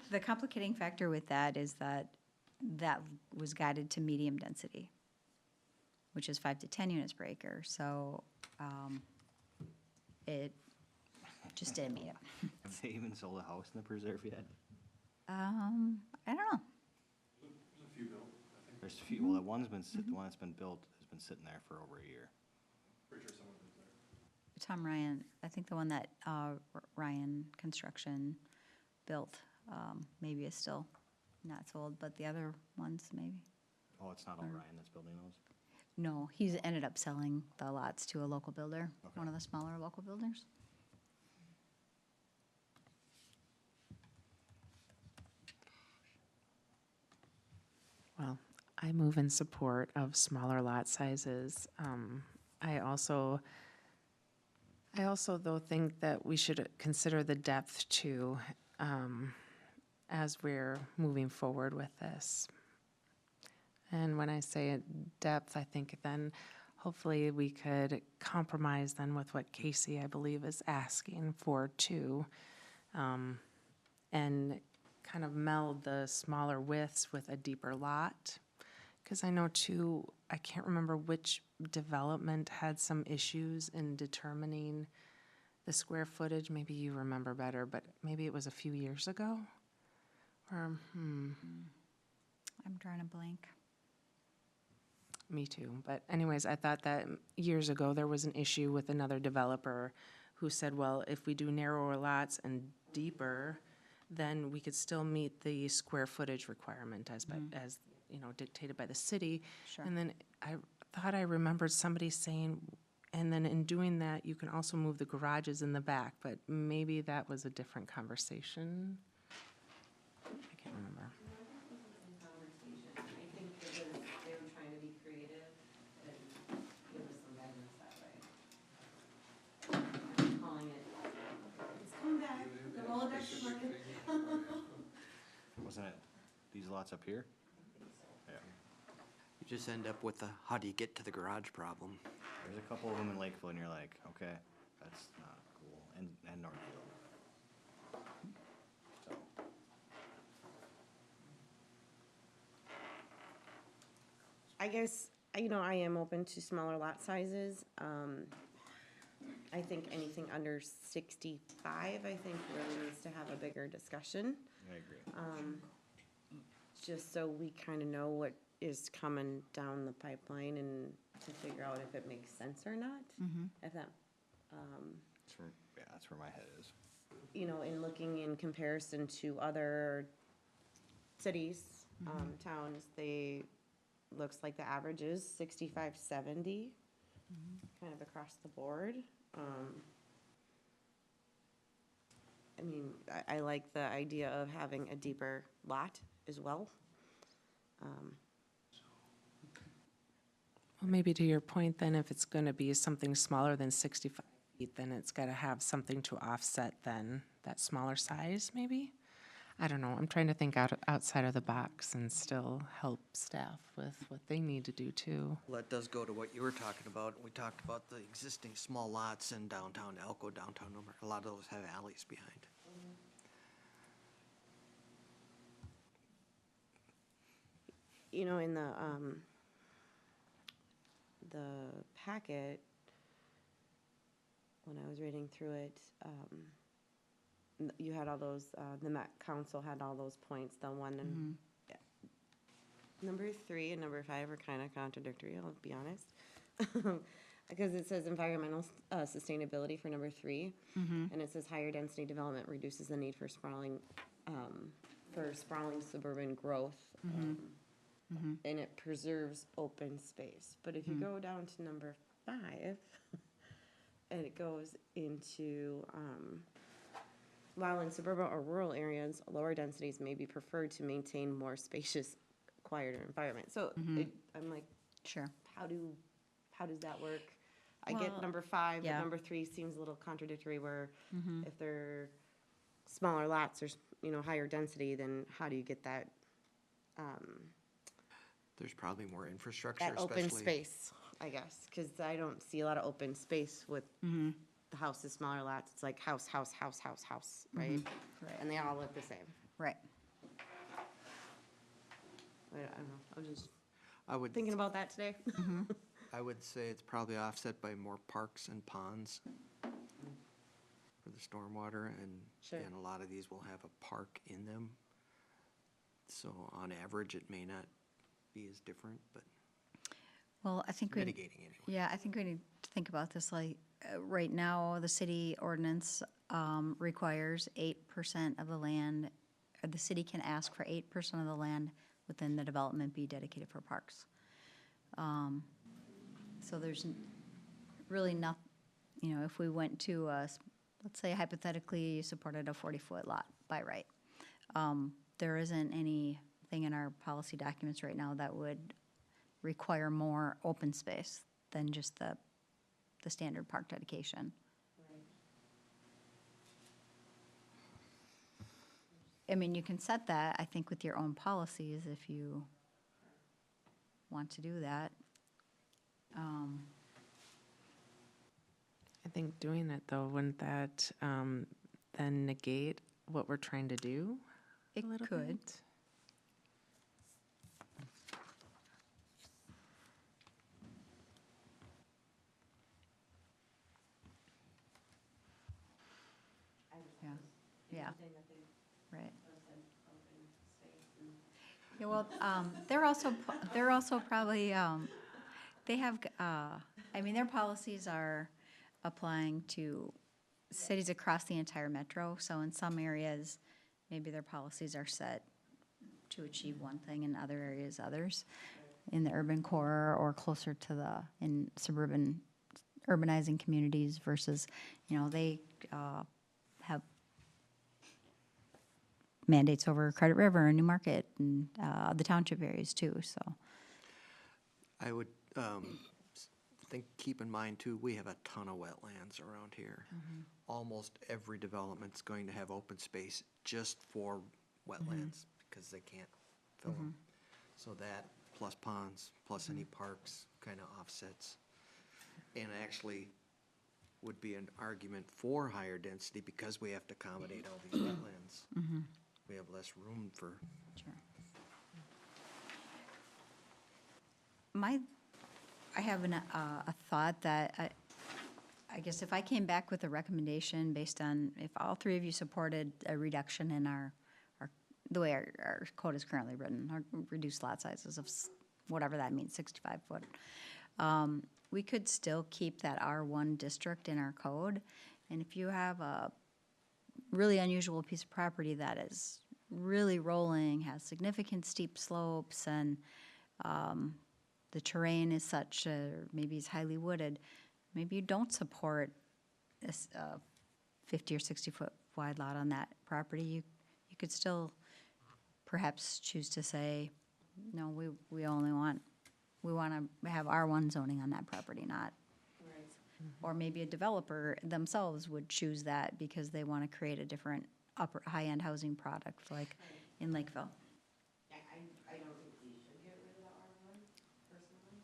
the complicating factor with that is that was guided to medium density, which is 5 to 10 units per acre, so it just didn't meet it. Have they even sold a house in the preserve yet? I don't know. There's a few, well, the one that's been built has been sitting there for over a year. Tom Ryan, I think the one that Ryan Construction built, maybe is still not sold, but the other ones maybe. Oh, it's not all Ryan that's building those? No, he's ended up selling the lots to a local builder, one of the smaller local builders. Well, I move in support of smaller lot sizes. I also though think that we should consider the depth too, as we're moving forward with this. And when I say depth, I think then hopefully we could compromise then with what Casey, I believe, is asking for too. And kind of meld the smaller widths with a deeper lot. Because I know too, I can't remember which development had some issues in determining the square footage. Maybe you remember better, but maybe it was a few years ago. Or, I'm drawing a blank. Me too. But anyways, I thought that years ago there was an issue with another developer who said, well, if we do narrower lots and deeper, then we could still meet the square footage requirement as dictated by the city. Sure. And then I thought I remembered somebody saying, and then in doing that, you can also move the garages in the back, but maybe that was a different conversation. I can't remember. Wasn't it these lots up here? Yeah. You just end up with a, how do you get to the garage problem? There's a couple of them in Lakeville, and you're like, okay, that's not cool, and Northfield. So, I guess, I am open to smaller lot sizes. I think anything under 65, I think really needs to have a bigger discussion, I agree. just so we kind of know what is coming down the pipeline and to figure out if it makes sense or not. If that, That's where my head is. in looking in comparison to other cities, towns, looks like the average is 65, 70, kind of across the board. I like the idea of having a deeper lot as well. Well, maybe to your point then, if it's going to be something smaller than 65 feet, then it's got to have something to offset then that smaller size, maybe? I don't know. I'm trying to think outside of the box and still help staff with what they need to do too. Well, that does go to what you were talking about. We talked about the existing small lots in downtown Elko, downtown Newmark. A lot of those have alleys behind. In the packet, when I was reading through it, you had all those, the Met Council had all those points, the one and, yeah. Number 3 and number 5 are kind of contradictory, I'll be honest. Because it says environmental sustainability for number 3, and it says higher density development reduces the need for sprawling suburban growth. And it preserves open space. But if you go down to number 5, and it goes into, while in suburban or rural areas, lower densities may be preferred to maintain more spacious, quieter environment. So I'm like, Sure. how does that work? I get Well, number 5, yeah. but number 3 seems a little contradictory where if they're smaller lots, there's, higher density, then how do you get that, There's probably more infrastructure, that especially. open space, I guess, because I don't see a lot of open space with the houses, smaller lots. It's like house, house, house, house, house, right? Right. And they all look the same. Right. I don't know, I was just I would, thinking about that today. I would say it's probably offset by more parks and ponds for the stormwater, and Sure. a lot of these will have a park in them. So on average, it may not be as different, but Well, I think mitigating anyway. Yeah, I think we need to think about this like, right now, the city ordinance requires 8% of the land, or the city can ask for 8% of the land within the development be dedicated for parks. So there's really not, if we went to, let's say hypothetically, you supported a 40-foot lot by right. There isn't anything in our policy documents right now that would require more open space than just the standard park dedication. I mean, you can set that, I think, with your own policies if you want to do that. I think doing it though, wouldn't that then negate what we're trying to do? It a little could. bit? Yeah, right. Yeah, well, they're also probably, they have, their policies are applying to cities across the entire metro, so in some areas, maybe their policies are set to achieve one thing, in other areas, others. In the urban core or closer to in suburban, urbanizing communities versus, they have mandates over Credit River and Newmarket and the township areas too, so. I would think, keep in mind too, we have a ton of wetlands around here. Almost every development's going to have open space just for wetlands, because they can't fill them. So that, plus ponds, plus any parks, kind of offsets. And actually would be an argument for higher density, because we have to accommodate all these wetlands. We have less room for, Sure. I have a thought that I guess if I came back with a recommendation based on, if all three of you supported a reduction in the way our code is currently written, our reduced lot sizes of whatever that means, 65 foot, we could still keep that R1 district in our code. And if you have a really unusual piece of property that is really rolling, has significant steep slopes, and the terrain is such, maybe it's highly wooded, maybe you don't support a 50 or 60 foot wide lot on that property. You could still perhaps choose to say, no, we want to have R1 zoning on that property, not. Or maybe a developer themselves would choose that because they want to create a different high-end housing product, like in Lakeville. I don't think we should get rid of the R1, personally.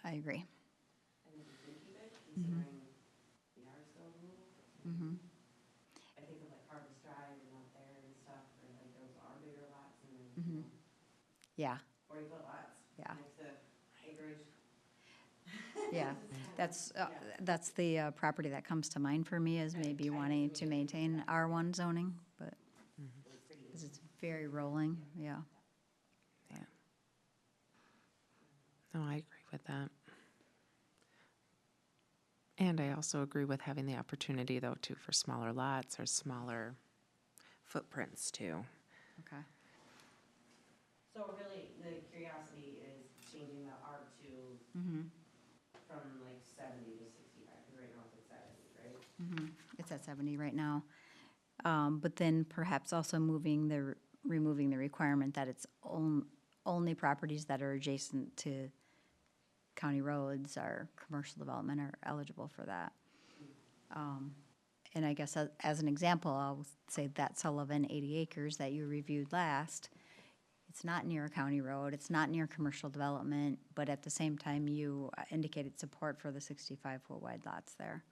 I agree. I think we should keep it, considering we are so rural. I think of like Harvest Drive and out there and stuff, or like those are bigger lots and then, you know, Yeah, 40-foot lots. Yeah. Next to acreage. yeah. That's the property that comes to mind for me, is maybe wanting to maintain R1 zoning, but, because it's very rolling, yeah. Yeah. No, I agree with that. And I also agree with having the opportunity, though, too, for smaller lots or smaller footprints, too. Okay. So really, the curiosity is changing the R2 from like 70 to 65, because right now it's at 70, right? It's at 70 right now. But then perhaps also removing the requirement that it's only properties that are adjacent to county roads or commercial development are eligible for that. And I guess as an example, I'll say that Sullivan 80 acres that you reviewed last, it's not near a county road, it's not near commercial development, but at the same time, you indicated support for the 65-foot wide lots there.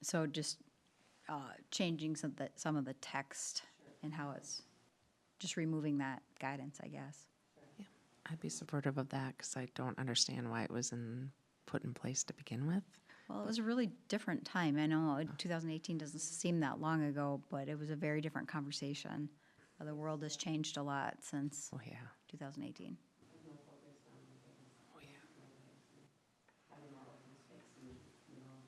So just changing some of the text and how it's, just removing that guidance, I guess. Yeah, I'd be supportive of that, because I don't understand why it was put in place to begin with. Well, it was a really different time. I know 2018 doesn't seem that long ago, but it was a very different conversation. The world has changed a lot since Oh, yeah. 2018. Oh, yeah. Having more open space and, you know.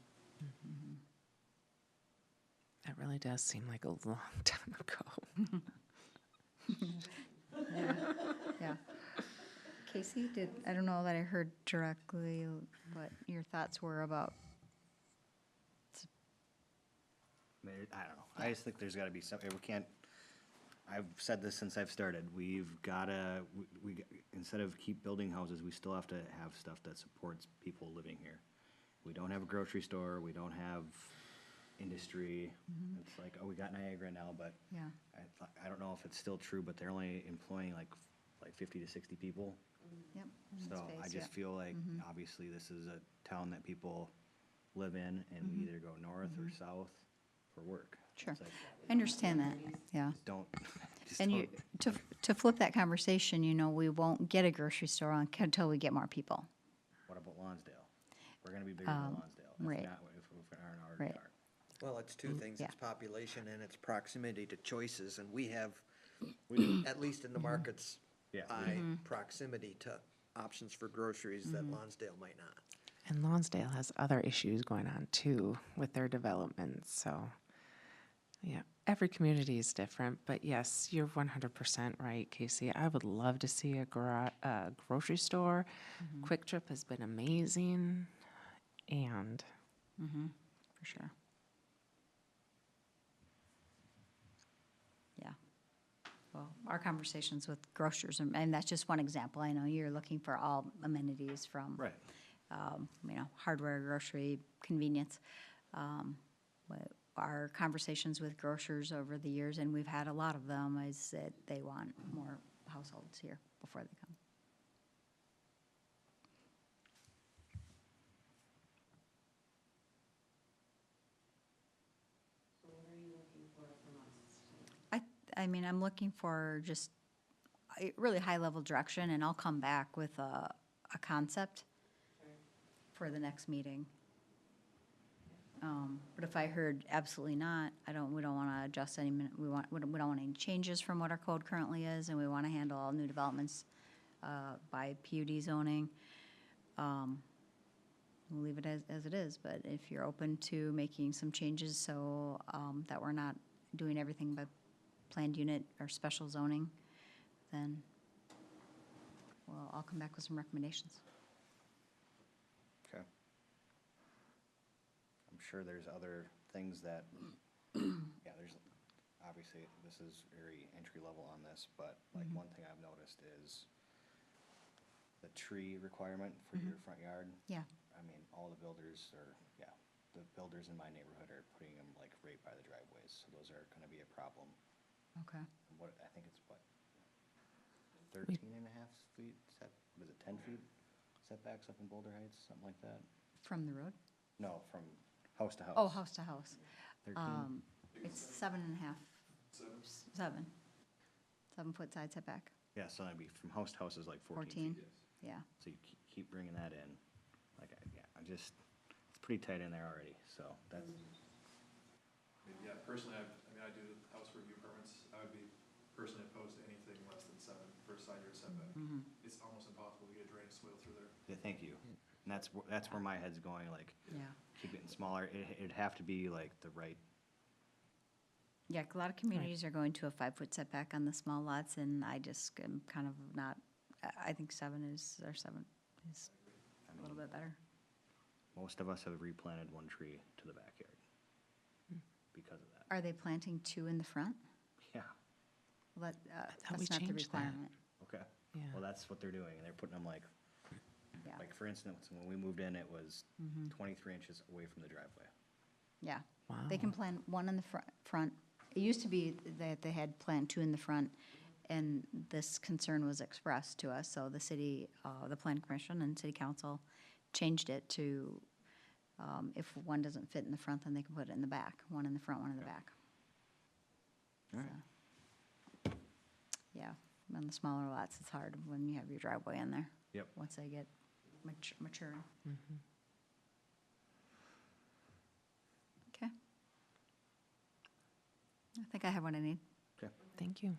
That really does seem like a long time ago. Yeah. Casey, I don't know that I heard directly what your thoughts were about. I don't know. I just think there's gotta be some, we can't, I've said this since I've started, we've gotta, instead of keep building houses, we still have to have stuff that supports people living here. We don't have a grocery store, we don't have industry. It's like, oh, we got Niagara now, but Yeah. I don't know if it's still true, but they're only employing like 50 to 60 people. Yep. So I just feel like, obviously, this is a town that people live in, and we either go north or south for work. Sure. It's like, I understand that, yeah. don't, just And you, don't. to flip that conversation, we won't get a grocery store until we get more people. What about Lonsdale? We're gonna be bigger than Lonsdale. That's right. not what- if we aren't already Right. are. well, it's two things, Yeah. it's population and it's proximity to choices, and we have, at least in the markets, Yeah. proximity to options for groceries that Lonsdale might not. And Lonsdale has other issues going on, too, with their development, so, yeah, every community is different, but yes, you're 100% right, Casey. I would love to see a grocery store. Quick Trip has been amazing, and For sure. Yeah. well, our conversations with grocers, and that's just one example. I know you're looking for all amenities from, Right. hardware, grocery, convenience. But our conversations with grocers over the years, and we've had a lot of them, is that they want more households here before they come. I'm looking for just a really high-level direction, and I'll come back with a concept for the next meeting. But if I heard absolutely not, we don't want to adjust we don't want any changes from what our code currently is, and we want to handle all new developments by PUD zoning. We'll leave it as it is, but if you're open to making some changes so that we're not doing everything by planned unit or special zoning, then I'll come back with some recommendations. Okay. I'm sure there's other things that, yeah, there's, obviously, this is very entry level on this, but like one thing I've noticed is the tree requirement for your front yard. Yeah. I mean, all the builders the builders in my neighborhood are putting them like right by the driveways, so those are gonna be a problem. Okay. And what, I think it's what, 13 and a half feet was it 10 feet setbacks up in Boulder Heights, something like that? From the road? No, from house to house. Oh, house to house. 13? It's 7.5. 7. 7-foot side setback, Yeah, so that'd be from house to house is like 14 14. feet. Yeah. So you keep bringing that in. Like, it's pretty tight in there already, so that's, Yeah, personally, I do house review permits. I would be personally opposed to anything less than 7 for a side yard setback. It's almost impossible to get a drainage swale through there. yeah, thank you. And that's where my head's going, like, Yeah. keep getting smaller. It'd have to be like the right, Yeah, a lot of communities are going to a 5-foot setback on the small lots, and I just am kind of not, I think 7 is a little bit better. most of us have replanted one tree to the backyard because of that. Are they planting 2 in the front? Yeah, Well, thought we that's not the changed that. requirement. okay. Yeah. Well, that's what they're doing, and they're putting them like, Yeah. like for instance, when we moved in, it was 23 inches away from the driveway. Yeah. Wow. They can plant 1 in the front. It used to be that they had plant 2 in the front, and this concern was expressed to us, so the city, the planning commission and city council changed it to, if 1 doesn't fit in the front, then they can put it in the back, 1 in the front, 1 in the back. All right. So, yeah, on the smaller lots, it's hard when you have your driveway in there. Yep. Once they get mature. Okay. I think I have what I need. Okay. Thank you.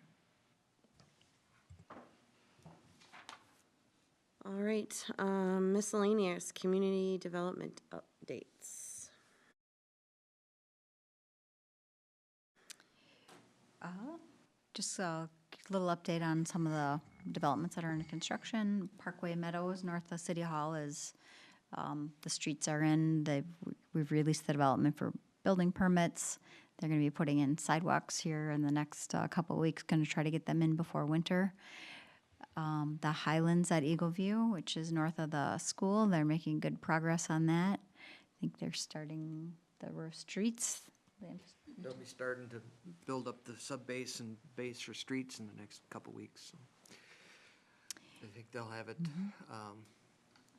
All right, miscellaneous community development updates. Just a little update on some of the developments that are under construction. Parkway Meadows, north of City Hall is, the streets are in, we've released the development for building permits. They're gonna be putting in sidewalks here in the next couple of weeks, gonna try to get them in before winter. The Highlands at Eagle View, which is north of the school, they're making good progress on that. I think they're starting the roof streets. They'll be starting to build up the sub-base and base for streets in the next couple weeks. So I think they'll have it,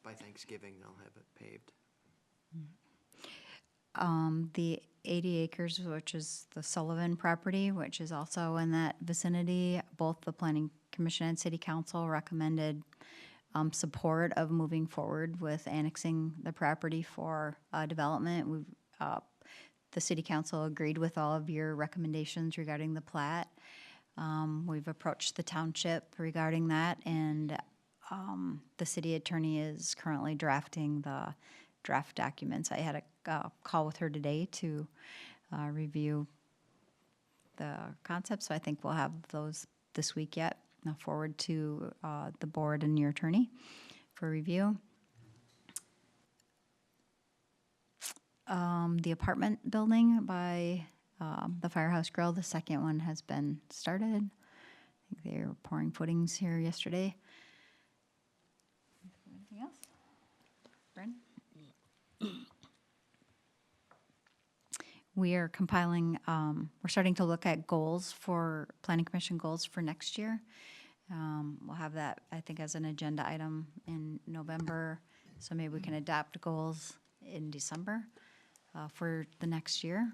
by Thanksgiving, they'll have it paved. The 80 acres, which is the Sullivan property, which is also in that vicinity, both the Planning Commission and City Council recommended support of moving forward with annexing the property for development. The City Council agreed with all of your recommendations regarding the plat. We've approached the township regarding that, and the city attorney is currently drafting the draft documents. I had a call with her today to review the concepts, so I think we'll have those this week yet. I'll forward to the board and your attorney for review. The apartment building by the Firehouse Grill, the second one has been started. They were pouring footings here yesterday. Anything else? Brandon? We are compiling, we're starting to look at goals for, planning commission goals for next year. We'll have that, I think, as an agenda item in November, so maybe we can adopt goals in December for the next year,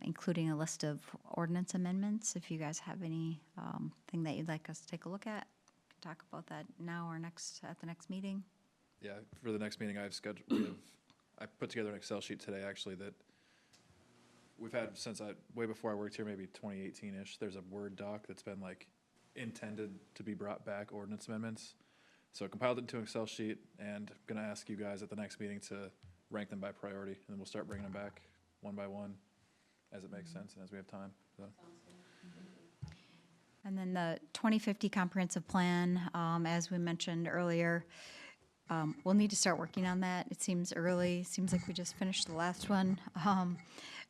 including a list of ordinance amendments. If you guys have any thing that you'd like us to take a look at, we can talk about that now or next, at the next meeting. Yeah, for the next meeting, I've scheduled, I put together an Excel sheet today, actually, that we've had since way before I worked here, maybe 2018-ish. There's a Word doc that's been like intended to be brought back, ordinance amendments. So I compiled it into an Excel sheet, and I'm gonna ask you guys at the next meeting to rank them by priority, and then we'll start bringing them back one by one as it makes sense and as we have time, so. And then the 2050 comprehensive plan, as we mentioned earlier, we'll need to start working on that. It seems early, seems like we just finished the last one.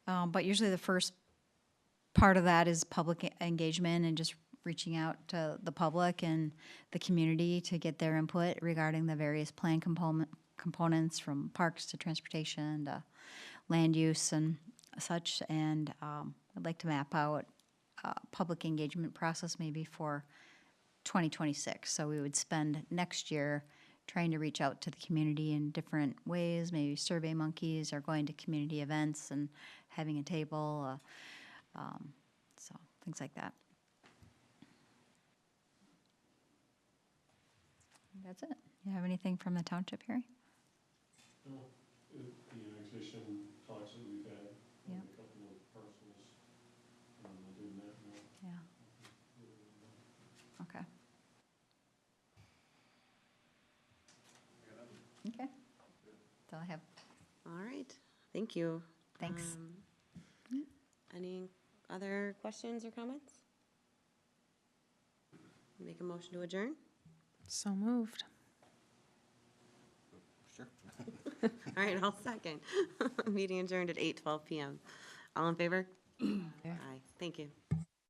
But usually the first part of that is public engagement and just reaching out to the public and the community to get their input regarding the various plan components, from parks to transportation to land use and such. And I'd like to map out a public engagement process maybe for 2026. So we would spend next year trying to reach out to the community in different ways, maybe survey monkeys or going to community events and having a table, so things like that. That's it. You have anything from the township, Harry? No, the annexation talks that we've had on Yep. a couple of parcels, other than that, no. Yeah. Okay. Okay. That's all I have. All right, thank you. Thanks. Any other questions or comments? Make a motion to adjourn? So moved. Sure. All right, I'll second. Meeting adjourned at 8:12 PM. All in favor? Aye, thank you.